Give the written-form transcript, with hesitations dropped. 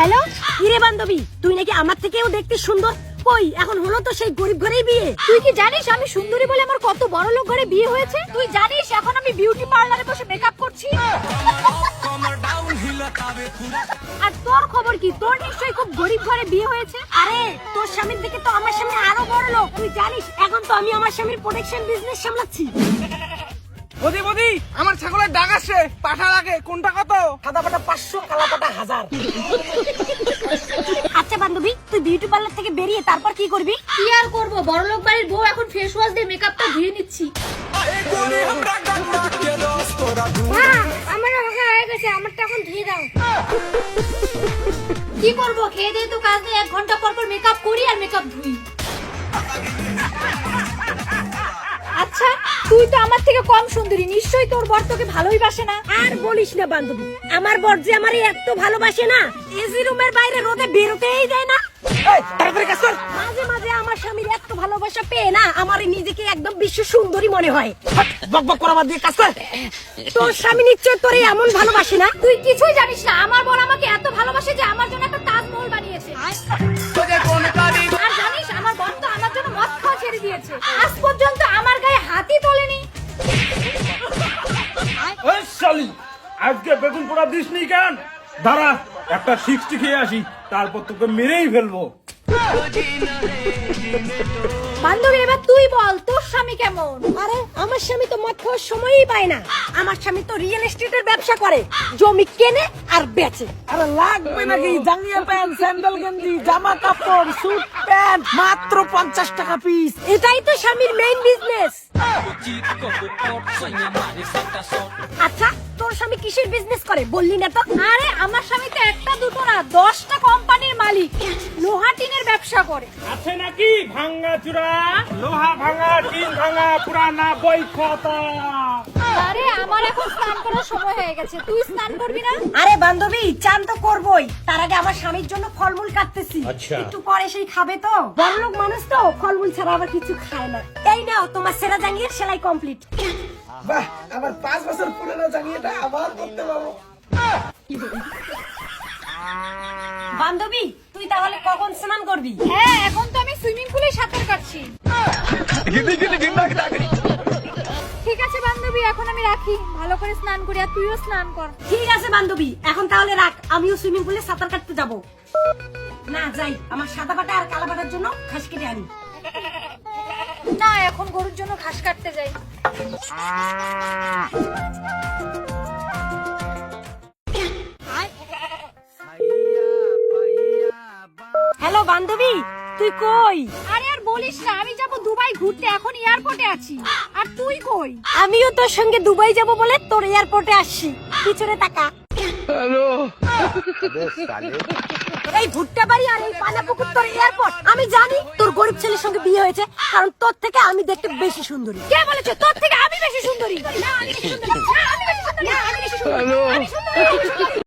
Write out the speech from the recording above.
Hello, কিরে বান্ধবী, তুই নাকি আমার থেকেও দেখতে সুন্দর। কই এখন হলো তো সেই গরিব ঘরেই বিয়ে। তুই কি জানিস আমি সুন্দরী বলে আমার কত বড় লোক ঘরে বিয়ে হয়েছে? তুই জানিস এখন আমি বিউটি পার্লারে বসে মেকআপ করছি? আর তোর খবর কি? তোর নিশ্চয়ই খুব গরিব ঘরে বিয়ে হয়েছে। আরে তোর স্বামীর দিকে তো আমার স্বামী আরো বড় লোক। তুই জানিস এখন তো আমি আমার স্বামীর প্রোটেকশন বিজনেস সামলাচ্ছি। বদি বদি আমার ছাগলের ডাক আসছে, পাঠা লাগে, কোনটা কত? সাদা পাটা 500, কালা পাটা 1000। আচ্ছা বান্ধবী, তুই বিউটি পার্লার থেকে বেরিয়ে তারপর কি করবি? কি আর করবো, বড় লোক বাড়ির বউ এখন ফেস ওয়াশ দিয়ে মেকআপটা ধুয়ে নিচ্ছি। আমার হয়ে গেছে, আমারটা এখন ধুয়ে দাও। কি করবো, খেয়ে দিয়ে তো কাজ নেই, 1 ঘন্টা পর পর মেকআপ করি আর মেকআপ ধুই। আচ্ছা, তুই তো আমার থেকে কম সুন্দরী, নিশ্চয়ই তোর বর তোকে ভালোই বাসে না। আর বলিস না বান্ধবী, আমার বর যে আমারে এত ভালোবাসে না, এসি রুমের বাইরে রোদে বেরোতেই দেয় না। এই তাড়াতাড়ি কাজ কর। মাঝে মাঝে আমার স্বামীর এত ভালোবাসা পেয়ে না আমার নিজেকে একদম বিশ্ব সুন্দরী মনে হয়। বক বক করা বাদ দিয়ে কাজ কর। তোর স্বামী নিশ্চয় তোরে এমন ভালোবাসে না। তুই কিছুই জানিস না, আমার বর আমাকে এত ভালোবাসে যে আমার জন্য একটা তাজমহল বানিয়েছে। আর জানিস আমার বর তো আমার জন্য মদ খাওয়া ছেড়ে দিয়েছে, আজ পর্যন্ত আমার গায়ে হাতই তোলেনি। এই শালি, আজকে বেগুন পোড়া দিসনি কেন? দাঁড়া, একটা 60 খেয়ে আসি, তারপর তোকে মেরেই ফেলবো। বান্ধবী এবার তুই বল, তোর স্বামী কেমন? আরে আমার স্বামী তো মদ খাওয়ার সময়ই পায় না। আমার স্বামী তো রিয়েল এস্টেটের ব্যবসা করে, জমি কেনে আর বেচে। আরে লাগবে নাকি? জাঙ্গিয়া প্যান্ট, স্যান্ডেল গেঞ্জি, জামা কাপড়, স্যুট প্যান্ট মাত্র 50 টাকা পিস। এটাই তো স্বামীর মেইন বিজনেস। আচ্ছা তোর স্বামী কিসের বিজনেস করে বললি না তো? আরে আমার স্বামী তো একটা দুটো না 10টা কোম্পানির মালিক, লোহা টিনের ব্যবসা করে। আছে নাকি ভাঙ্গা চূড়া, লোহা ভাঙা, টিন ভাঙা, পুরানা বই খাতা? আরে আমার এখন স্নান করার সময় হয়ে গেছে, তুই স্নান করবি না? আরে বান্ধবী, চান তো করবই, তার আগে আমার স্বামীর জন্য ফলমূল কাটতেছি। আচ্ছা। একটু পরে সেই খাবে তো, বড়লোক মানুষ তো ফলমূল ছাড়া আবার কিছু খায় না। এই নাও তোমার সেরা জাঙ্গিয়ার সেলাই কমপ্লিট। বাহ, আমার 5 বছর পুরনো জাঙ্গিয়াটা আবার করতে পারবো। বান্ধবী তুই তাহলে কখন স্নান করবি? হ্যাঁ, এখন তো আমি সুইমিং পুলে সাঁতার কাটছি। ঠিক আছে বান্ধবী, এখন আমি রাখি, ভালো করে স্নান করি আর তুইও স্নান কর। ঠিক আছে বান্ধবী, এখন তাহলে রাখ, আমিও সুইমিং পুলে সাঁতার কাটতে যাব। না যাই, আমার সাদা পাটা আর কালা পাটার জন্য ঘাস কেটে আনি। না, এখন গরুর জন্য ঘাস কাটতে যাই। হ্যালো বান্ধবী, তুই কই? আরে আর বলিস না, আমি যাব দুবাই ঘুরতে, এখন এয়ারপোর্টে আছি। আর তুই কই? আমিও তোর সঙ্গে দুবাই যাব বলে তোর এয়ারপোর্টে আসছি। পিছনে তাকা। এই ভুট্টা বাড়ি আর এই পানাপুকুর তোর এয়ারপোর্ট। আমি জানি তোর গরিব ছেলের সঙ্গে বিয়ে হয়েছে, কারণ তোর থেকে আমি দেখতে বেশি সুন্দরী। কে বলেছে তোর থেকে আমি বেশি সুন্দরী? না, আমি বেশি সুন্দরী। না, আমি বেশি সুন্দরী। না, আমি বেশি সুন্দরী। আমি সুন্দরী।